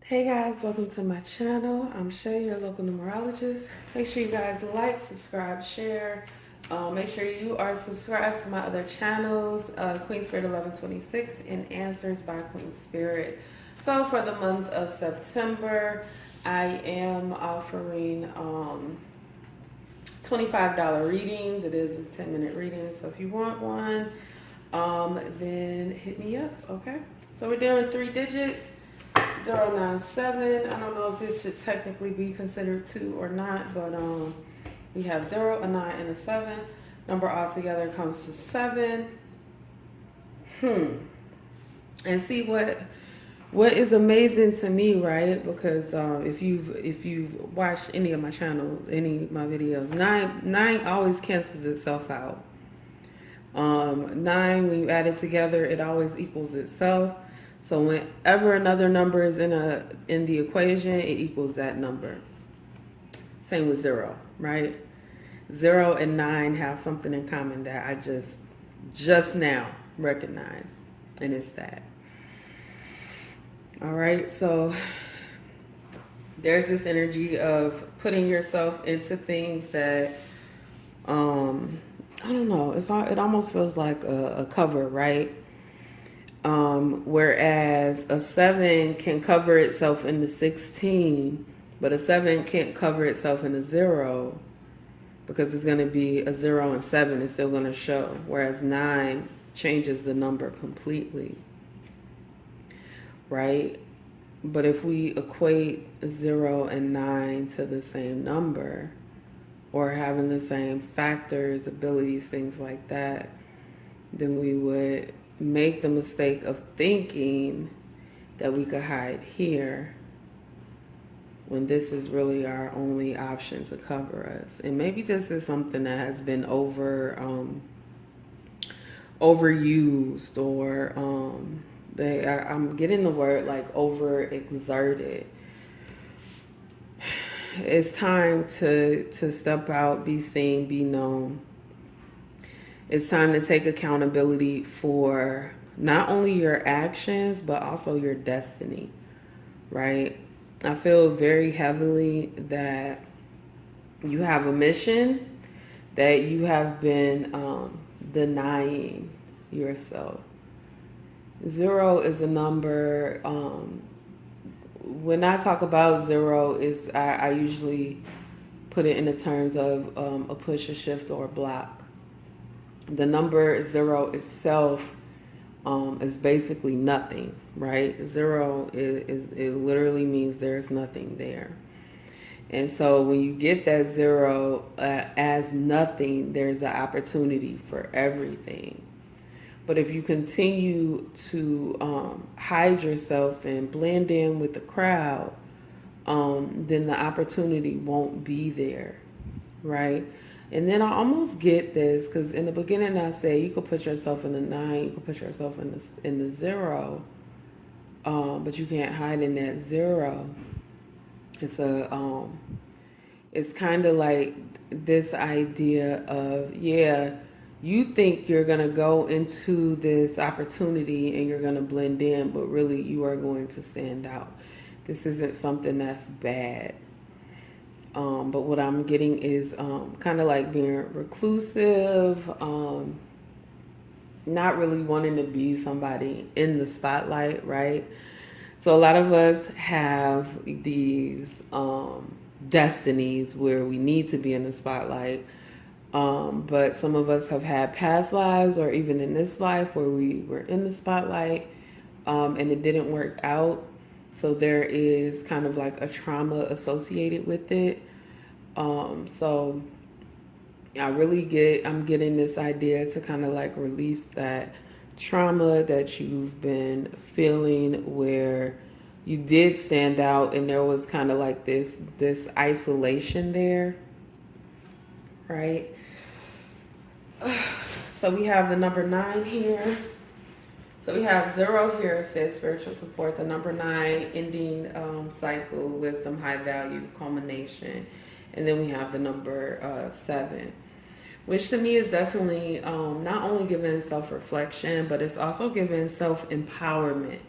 Hey guys, welcome to my channel. I'm Shay, your local numerologist. Make sure you guys like, subscribe, share. Make sure you are subscribed to my other channels, Queen Spirit 1126 and Answers by Queen Spirit. So for the month of September, I am offering $25 readings. It is a 10-minute reading, so if you want one, then hit me up, okay? So we're doing 3 digits. 097. I don't know if this should technically be considered 2 or not, but we have 0, a 9, and a 7. Number altogether comes to 7. And see what is amazing to me, right? Because if you've watched any of my channel, any of my videos, nine always cancels itself out. 9, when you add it together, it always equals itself. So whenever another number is in the equation, it equals that number. Same with 0, right? 0 and 9 have something in common that I just now recognize, and it's that. All right, so there's this energy of putting yourself into things that I don't know. It almost feels like a cover, right? Whereas a 7 can cover itself in the 16, but a 7 can't cover itself in the 0 because it's going to be a 0 and 7. It's still going to show. Whereas 9 changes the number completely, right? But if we equate 0 and 9 to the same number or having the same factors, abilities, things like that, then we would make the mistake of thinking that we could hide here when this is really our only option to cover us. And maybe this is something that has been overused, or I'm getting the word like overexerted. It's time to step out, be seen, be known. It's time to take accountability for not only your actions, but also your destiny, right? I feel very heavily that you have a mission that you have been denying yourself. 0 is a number. When I talk about 0, I usually put it in the terms of a push, a shift, or a block. The number 0 itself is basically nothing, right? 0 it literally means there's nothing there. And so when you get that 0 as nothing, there's an opportunity for everything. But if you continue to hide yourself and blend in with the crowd, then the opportunity won't be there, right? And then I almost get this because in the beginning I say you could put yourself in the 9, you could put yourself in the 0, but you can't hide in that 0. It's kind of like this idea of, you think you're gonna go into this opportunity and you're gonna blend in, but really you are going to stand out. This isn't something that's bad. But what I'm getting is kind of like being reclusive, not really wanting to be somebody in the spotlight, right? So a lot of us have these destinies where we need to be in the spotlight. But some of us have had past lives or even in this life where we were in the spotlight and it didn't work out. So there is kind of like a trauma associated with it. So I'm getting this idea to kind of like release that trauma that you've been feeling where you did stand out and there was kind of like this isolation there, right? So we have the number 9 here. So we have 0 here, it says spiritual support. The number 9, ending cycle, wisdom, high value, culmination. And then we have the number 7, which to me is definitely not only giving self-reflection, but it's also giving self-empowerment,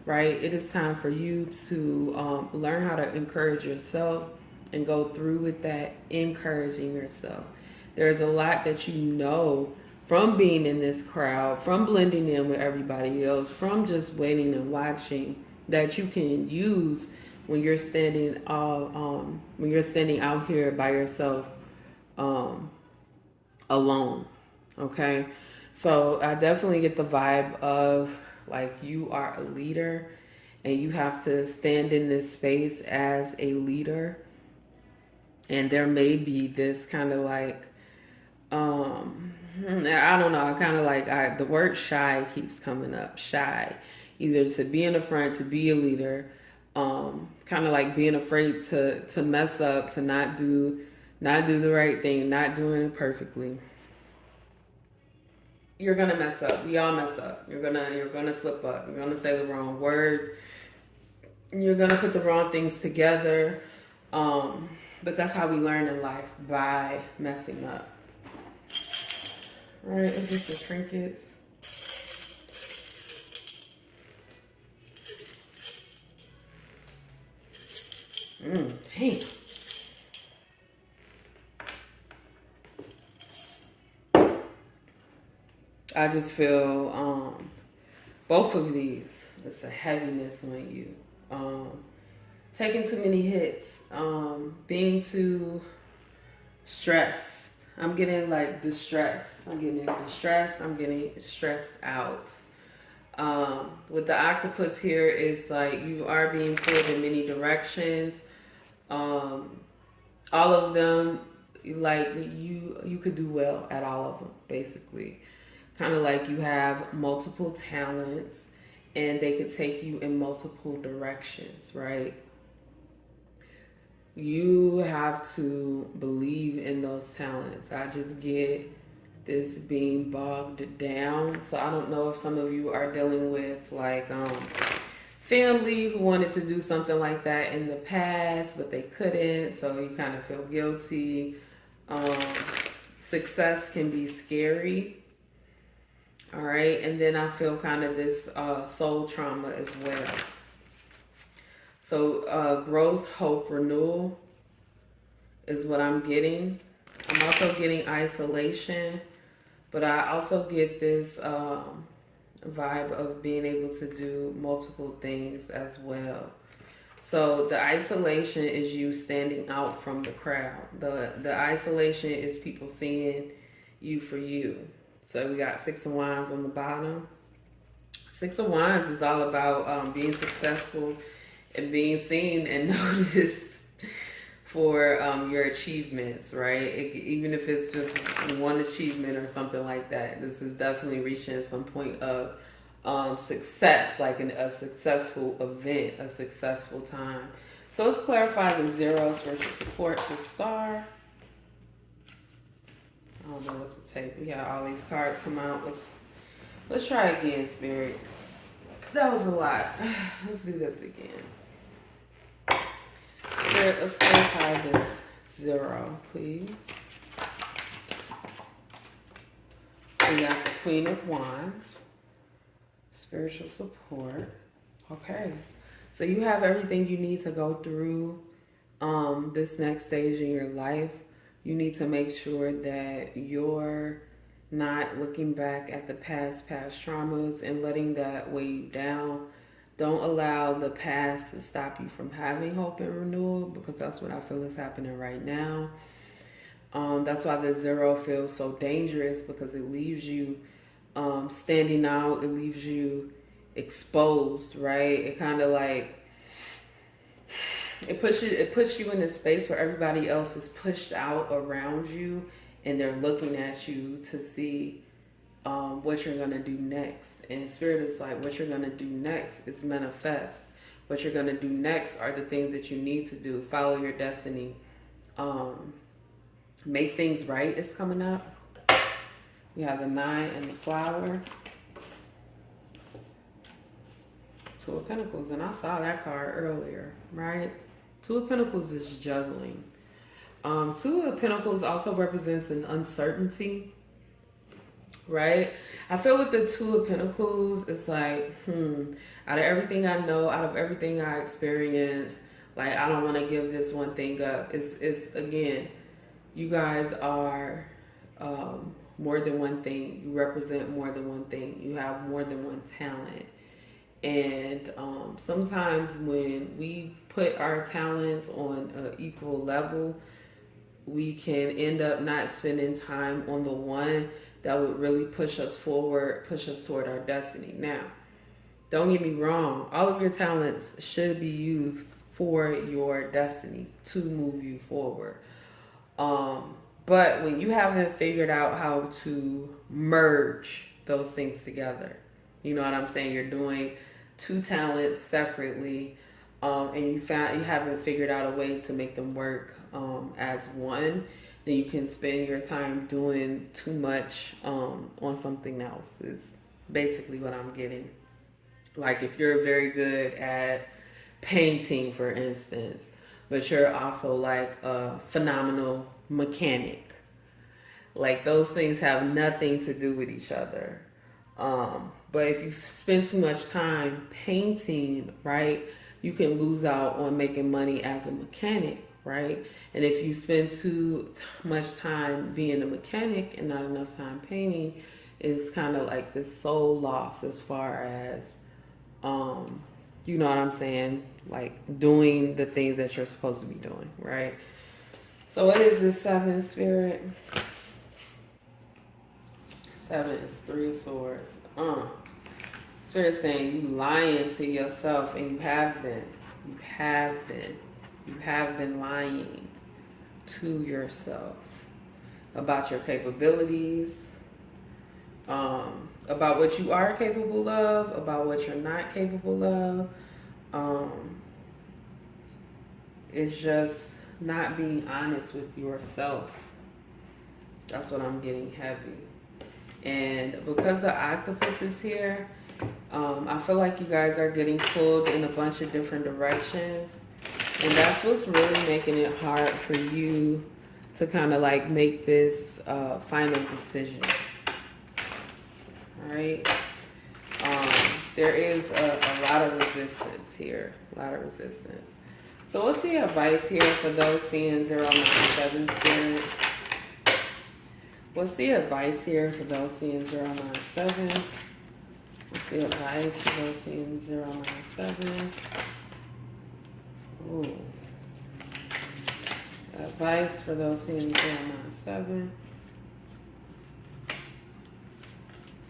right? It is time for you to learn how to encourage yourself and go through with that, encouraging yourself. There's a lot that you know from being in this crowd, from blending in with everybody else, from just waiting and watching that you can use when you're when you're standing out here by yourself, um, alone. Okay, so I definitely get the vibe of like you are a leader and you have to stand in this space as a leader, and there may be this kind of like I don't know. I kind of like the word shy keeps coming up. Shy, either to be in the front, to be a leader, kind of like being afraid to mess up, to not do the right thing, not doing it perfectly. You're gonna mess up. We all mess up. You're gonna slip up. You're gonna say the wrong words. You're gonna put the wrong things together. But that's how we learn in life, by messing up. Right, is this the trinkets? Hey. I just feel both of these. It's a heaviness on you. Taking too many hits. Being too stressed. I'm getting like distressed. I'm getting distressed. I'm getting stressed out. With the octopus here, it's like you are being pulled in many directions. All of them, like you could do well at all of them, basically. Kind of like you have multiple talents and they could take you in multiple directions, right? You have to believe in those talents. I just get this being bogged down. So I don't know if some of you are dealing with like family who wanted to do something like that in the past, but they couldn't. So you kind of feel guilty. Success can be scary. All right. And then I feel kind of this soul trauma as well. So growth, hope, renewal is what I'm getting. I'm also getting isolation, but I also get this vibe of being able to do multiple things as well. So the isolation is you standing out from the crowd. The isolation is people seeing you for you. So we got Six of Wands on the bottom. Six of Wands is all about being successful and being seen and noticed for your achievements, right? Even if it's just one achievement or something like that, this is definitely reaching some point of success, like a successful event, a successful time. So let's clarify the zeros for support the star. I don't know what to take. We got all these cards come out. Let's try again, Spirit. That was a lot. Let's do this again. Spirit, let's clarify this zero, please. So we got the Queen of Wands, spiritual support. Okay. So you have everything you need to go through this next stage in your life. You need to make sure that you're not looking back at the past traumas and letting that weigh you down. Don't allow the past to stop you from having hope and renewal, because that's what I feel is happening right now. That's why the zero feels so dangerous, because it leaves you standing out. It leaves you exposed, right? It kind of like it puts you in a space where everybody else is pushed out around you, and they're looking at you to see what you're going to do next. And Spirit is like, what you're going to do next is manifest. What you're going to do next are the things that you need to do. Follow your destiny. Make things right is coming up. We have the 9 and the flower. Two of Pentacles. And I saw that card earlier, right? Two of Pentacles is juggling. Two of Pentacles also represents an uncertainty. right? I feel with the Two of Pentacles, it's like, out of everything I know, out of everything I experienced, like I don't want to give this one thing up. It's again, you guys are more than one thing. You represent more than one thing. You have more than one talent. And sometimes when we put our talents on an equal level, we can end up not spending time on the one that would really push us forward, push us toward our destiny. Now, don't get me wrong, all of your talents should be used for your destiny to move you forward. Um, but when you haven't figured out how to merge those things together, you know what I'm saying? You're doing two talents separately, and you haven't figured out a way to make them work as one. Then you can spend your time doing too much on something else. Is basically what I'm getting. Like if you're very good at painting, for instance, but you're also like a phenomenal mechanic. Like those things have nothing to do with each other. But if you spend too much time painting, right, you can lose out on making money as a mechanic, right? And if you spend too much time being a mechanic and not enough time painting, it's kind of like this soul loss as far as you know what I'm saying? Like doing the things that you're supposed to be doing, right? So what is this seven, Spirit? Seven is three of swords. Spirit saying you lying to yourself, and you have been. You have been. You have been lying to yourself about your capabilities, about what you are capable of, about what you're not capable of. It's just not being honest with yourself. That's what I'm getting heavy. And because the octopus is here, I feel like you guys are getting pulled in a bunch of different directions. And that's what's really making it hard for you to kind of like make this final decision. All right? There is a lot of resistance here. A lot of resistance. So what's the advice here for those seeing 097 Spirit? What's the advice here for those seeing 097? What's the advice for those seeing 097? Ooh. Advice for those seeing 097.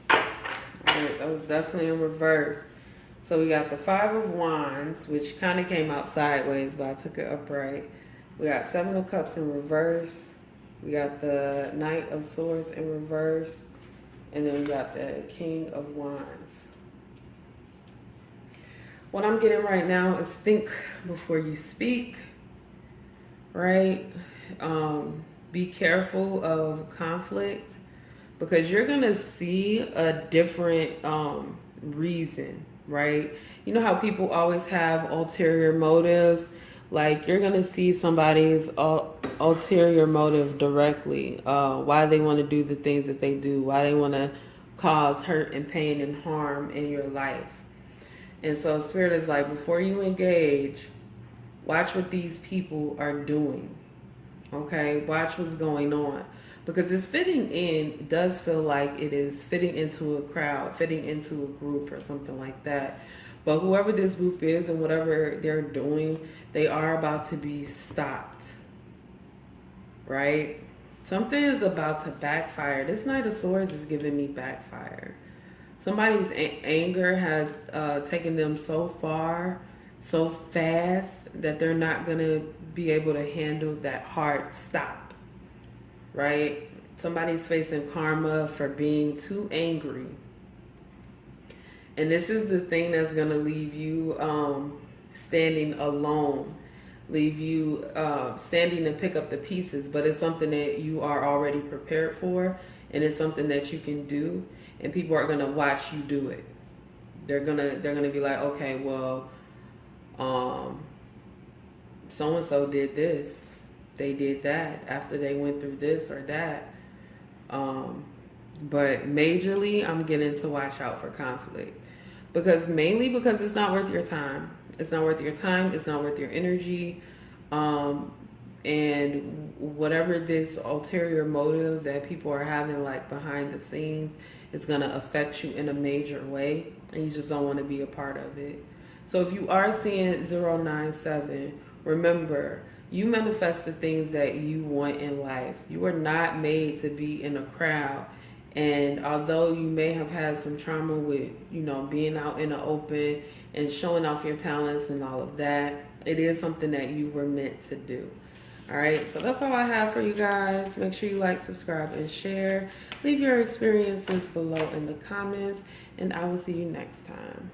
Alright, that was definitely in reverse. So we got the Five of Wands, which kind of came out sideways, but I took it upright. We got Seven of Cups in reverse. We got the Knight of Swords in reverse. And then we got the King of Wands. What I'm getting right now is think before you speak, right? Be careful of conflict because you're going to see a different reason, right? You know how people always have ulterior motives? Like you're going to see somebody's ulterior motive directly, why they want to do the things that they do, why they want to cause hurt and pain and harm in your life. And so Spirit is like, before you engage, watch what these people are doing. Okay? Watch what's going on. Because this fitting in does feel like it is fitting into a crowd, fitting into a group or something like that. But whoever this group is and whatever they're doing, they are about to be stopped. Right? Something is about to backfire. This Knight of Swords is giving me backfire. Somebody's anger has taken them so far, so fast, that they're not going to be able to handle that hard stop, right? Somebody's facing karma for being too angry. And this is the thing that's going to leave you standing alone, leave you standing to pick up the pieces, but it's something that you are already prepared for, and it's something that you can do. And people are gonna watch you do it. They're gonna be like, okay, well, so and so did this, they did that after they went through this or that. But majorly, I'm getting to watch out for conflict. Mainly because it's not worth your time. It's not worth your time. It's not worth your energy. Um, and whatever this ulterior motive that people are having, like behind the scenes, is going to affect you in a major way. And you just don't want to be a part of it. So if you are seeing 097, remember, you manifest the things that you want in life. You are not made to be in a crowd. And although you may have had some trauma with, being out in the open and showing off your talents and all of that, it is something that you were meant to do. All right, so that's all I have for you guys. Make sure you like, subscribe, and share. Leave your experiences below in the comments, and I will see you next time.